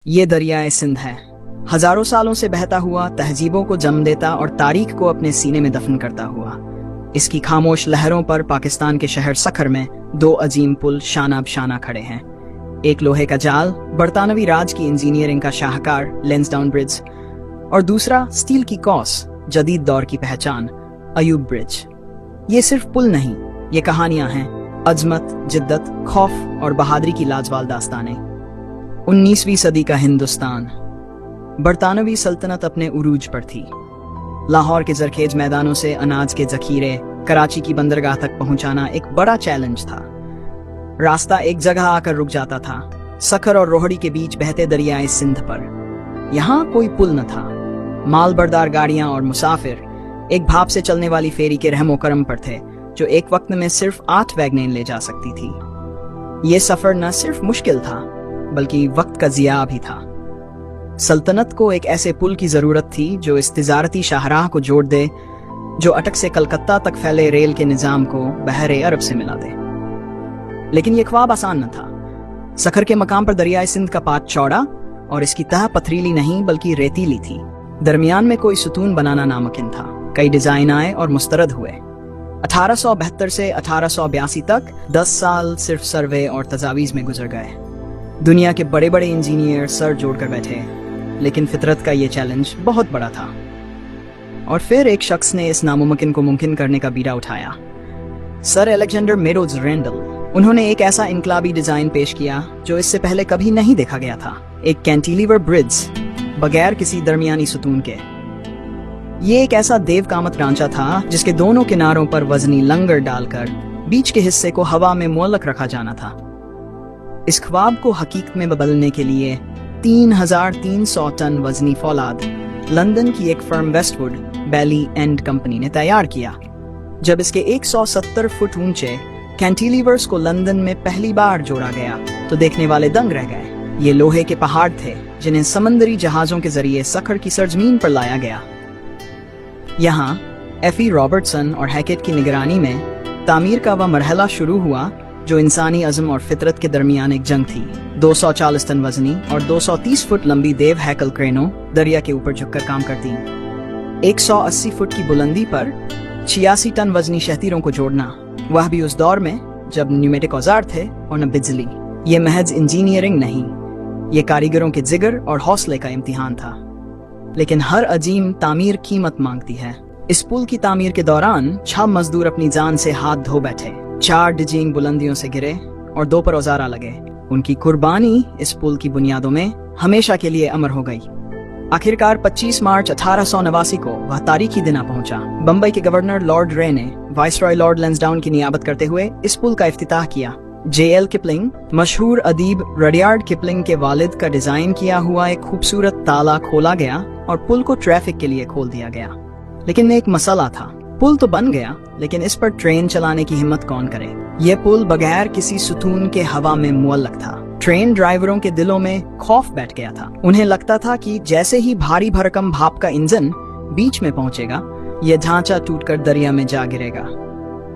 ये दरियाए सिंध है, हजारों सालों से बहता हुआ, तहजीबों को जन्म देता और तारीख को अपने सीने में दफन करता हुआ। इसकी खामोश लहरों पर पाकिस्तान के शहर सखर में दो अजीम पुल शाना बशाना खड़े हैं। एक लोहे का जाल, बरतानवी राज की इंजीनियरिंग का शाहकार लैंसडाउन ब्रिज, और दूसरा स्टील की कौस, जदीद दौर की पहचान अयूब ब्रिज। ये सिर्फ पुल नहीं, ये कहानियां हैं, अजमत, जिद्दत, खौफ और बहादुरी की लाजवाब दास्तानें। 19वीं सदी का हिंदुस्तान। बरतानवी सल्तनत अपने उरूज पर थी। लाहौर के जरखेज मैदानों से अनाज के जखीरे कराची की बंदरगाह तक पहुंचाना एक बड़ा चैलेंज था। रास्ता एक जगह आकर रुक जाता था, सखर और रोहड़ी के बीच बहते दरियाए सिंध पर। यहाँ कोई पुल न था। माल बरदार गाड़ियां और मुसाफिर एक भाप से चलने वाली फेरी के रहमो करम पर थे, जो एक वक्त में सिर्फ 8 वैगनें ले जा सकती थी। ये सफर न सिर्फ मुश्किल था, बल्कि वक्त का जिया भी था। सल्तनत को एक ऐसे पुल की जरूरत थी जो इस तिजारती शाहराह को जोड़ दे, जो अटक से कलकत्ता तक फैले रेल के निजाम को बहरे अरब से मिला दे। लेकिन यह ख्वाब आसान न था। सखर के मकाम पर दरियाए सिंध का पात चौड़ा और इसकी तह पथरीली नहीं बल्कि रेतीली थी। दरमियान में कोई सुतून बनाना नामुमकिन था। कई डिजाइन आए और मुस्तरद हुए। 1872 से 1882 तक 10 साल सिर्फ सर्वे और तजावीज में गुजर गए। दुनिया के बड़े बड़े इंजीनियर सर जोड़कर बैठे, लेकिन फितरत का ये चैलेंज बहुत बड़ा था। और फिर एक शख्स ने इस नामुमकिन को मुमकिन करने का बीड़ा उठाया, सर अलेक्जेंडर मेडोज रैंडल। उन्होंने एक ऐसा इनकलाबी डिजाइन पेश किया जो इससे पहले कभी नहीं देखा गया था। एक कैंटिलीवर ब्रिज, बगैर किसी दरमियानी सुतून के। ये एक ऐसा देवकामत ढांचा था जिसके दोनों किनारों पर वजनी लंगर डालकर बीच के हिस्से को हवा में मुअल्लक रखा जाना था। इस ख्वाब को हकीकत में बदलने के लिए 3300 टन वजनी फौलाद लंदन की एक firm Westwood Bailey and company ने तैयार किया। जब इसके 170 फुट ऊंचे कैंटिलीवर्स को लंदन में पहली बार जोड़ा गया तो देखने वाले दंग रह गए। ये लोहे के पहाड़ थे जिन्हें समंदरी जहाजों के जरिए सखर की सरजमीन पर लाया गया। यहाँ एफी रॉबर्टसन और हैकेट की निगरानी में तामीर का वह मरहला शुरू हुआ जो इंसानी अज़्म और फितरत के दरमियान एक जंग थी। 240 टन वजनी और 230 फुट लंबी देव हैकल क्रेनों दरिया के ऊपर झुककर काम करती। 180 फुट की बुलंदी पर 86 टन वजनी शहतीरों को जोड़ना, वह भी उस दौर में जब न्यूमेटिक औजार थे और न बिजली। ये महज इंजीनियरिंग नहीं, ये कारीगरों के जिगर और हौसले का इम्तिहान था। लेकिन हर अजीम तामीर कीमत मांगती है। इस पुल की तामीर के दौरान 6 मजदूर अपनी जान से हाथ धो बैठे, 4 डिजींग बुलंदियों से गिरे और 2 पर औजारा लगे। उनकी कुर्बानी इस पुल की बुनियादों में हमेशा के लिए अमर हो गई। आखिरकार 25 मार्च 1889 को वह तारीखी दिन आ पहुंचा। बंबई के गवर्नर लॉर्ड रे ने वाइसरॉय लॉर्ड लैंसडाउन की नियाबत करते हुए इस पुल का इफ्तिताह किया। J.L. किपलिंग, मशहूर अदीब रडियार्ड किपलिंग के वालिद का डिजाइन किया हुआ एक खूबसूरत ताला खोला गया और पुल को ट्रैफिक के लिए खोल दिया गया। लेकिन एक मसला था। पुल तो बन गया, लेकिन इस पर ट्रेन चलाने की हिम्मत कौन करे। यह पुल बगैर किसी सुतून के हवा में मुअल्लक था। ट्रेन ड्राइवरों के दिलों में खौफ बैठ गया था। उन्हें लगता था कि जैसे ही भारी भरकम भाप का इंजन बीच में पहुंचेगा, यह ढांचा टूटकर दरिया में जा गिरेगा।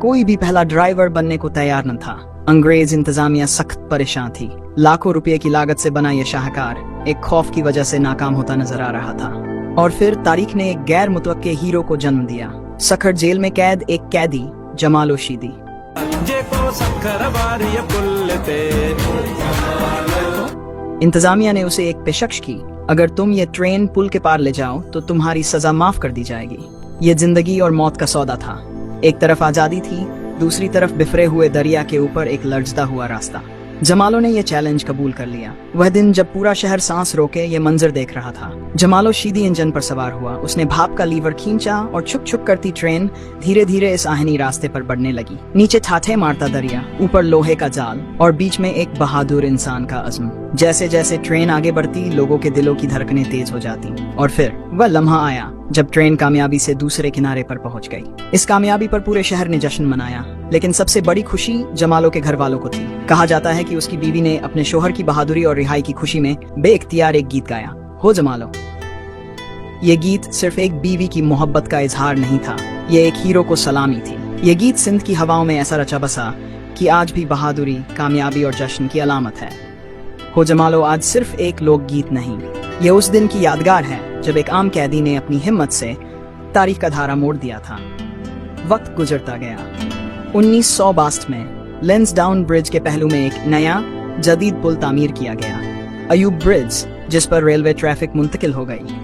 कोई भी पहला ड्राइवर बनने को तैयार न था। अंग्रेज इंतजामिया सख्त परेशान थी। लाखों रुपए की लागत से बना यह शाहकार एक खौफ की वजह से नाकाम होता नजर आ रहा था। और फिर तारीख ने एक गैर मुतवक्के हीरो को जन्म दिया। सखर जेल में कैद एक कैदी जमालो शीदी। इंतजामिया ने उसे एक पेशकश की, अगर तुम ये ट्रेन पुल के पार ले जाओ तो तुम्हारी सजा माफ कर दी जाएगी। ये जिंदगी और मौत का सौदा था। एक तरफ आजादी थी, दूसरी तरफ बिफरे हुए दरिया के ऊपर एक लर्जदा हुआ रास्ता। जमालो ने यह चैलेंज कबूल कर लिया। वह दिन जब पूरा शहर सांस रोके ये मंजर देख रहा था। जमालो शीदी इंजन पर सवार हुआ। उसने भाप का लीवर खींचा और छुप छुप करती ट्रेन धीरे धीरे इस आहनी रास्ते पर बढ़ने लगी। नीचे ठाठे मारता दरिया, ऊपर लोहे का जाल और बीच में एक बहादुर इंसान का अज़्म। जैसे जैसे ट्रेन आगे बढ़ती, लोगों के दिलों की धड़कनें तेज हो जाती। और फिर वह लम्हा आया जब ट्रेन कामयाबी से दूसरे किनारे पर पहुंच गई। इस कामयाबी पर पूरे शहर ने जश्न मनाया, लेकिन सबसे बड़ी खुशी जमालो के घर वालों को थी। कहा जाता है कि उसकी बीवी ने अपने शोहर की बहादुरी और रिहाई की खुशी में बेइख्तियार एक गीत गाया, हो जमालो। ये गीत सिर्फ एक बीवी की मोहब्बत का इजहार नहीं था, ये एक हीरो को सलामी थी। ये गीत सिंध की हवाओं में ऐसा रचा बसा कि आज भी बहादुरी, कामयाबी और जश्न की अलामत है। हो जमालो आज सिर्फ एक लोकगीत नहीं, ये उस दिन की यादगार है जब एक आम कैदी ने अपनी हिम्मत से तारीख का धारा मोड़ दिया था। वक्त गुजरता गया। 1962 में लेंसडाउन ब्रिज के पहलू में एक नया जदीद पुल तामीर किया गया, अयूब ब्रिज, जिस पर रेलवे ट्रैफिक मुंतकिल हो गई।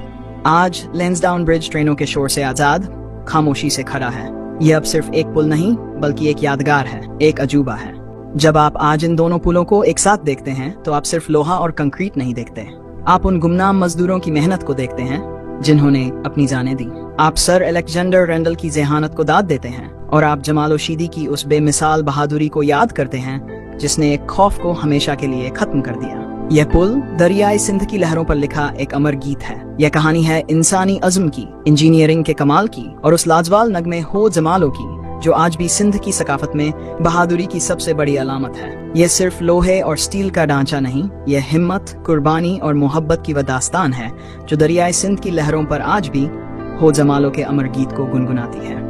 आज लेंसडाउन ब्रिज ट्रेनों के शोर से आजाद खामोशी से खड़ा है। यह अब सिर्फ एक पुल नहीं बल्कि एक यादगार है, एक अजूबा है। जब आप आज इन दोनों पुलों को एक साथ देखते हैं तो आप सिर्फ लोहा और कंक्रीट नहीं देखते, आप उन गुमनाम मजदूरों की मेहनत को देखते हैं जिन्होंने अपनी जानें दी। आप सर अलेक्जेंडर रेंडल की ज़हानत को दाद देते हैं और आप जमाल शीदी की उस बेमिसाल बहादुरी को याद करते हैं जिसने एक खौफ को हमेशा के लिए खत्म कर दिया। यह पुल दरियाई सिंध की लहरों पर लिखा एक अमर गीत है। यह कहानी है इंसानी अज़्म की, इंजीनियरिंग के कमाल की और उस लाजवाब नगमे हो जमालो की जो आज भी सिंध की सकाफत में बहादुरी की सबसे बड़ी अलामत है। यह सिर्फ लोहे और स्टील का ढांचा नहीं, यह हिम्मत, कुर्बानी और मोहब्बत की वह दास्तान है जो दरियाई सिंध की लहरों पर आज भी हो जमालो के अमर गीत को गुनगुनाती है।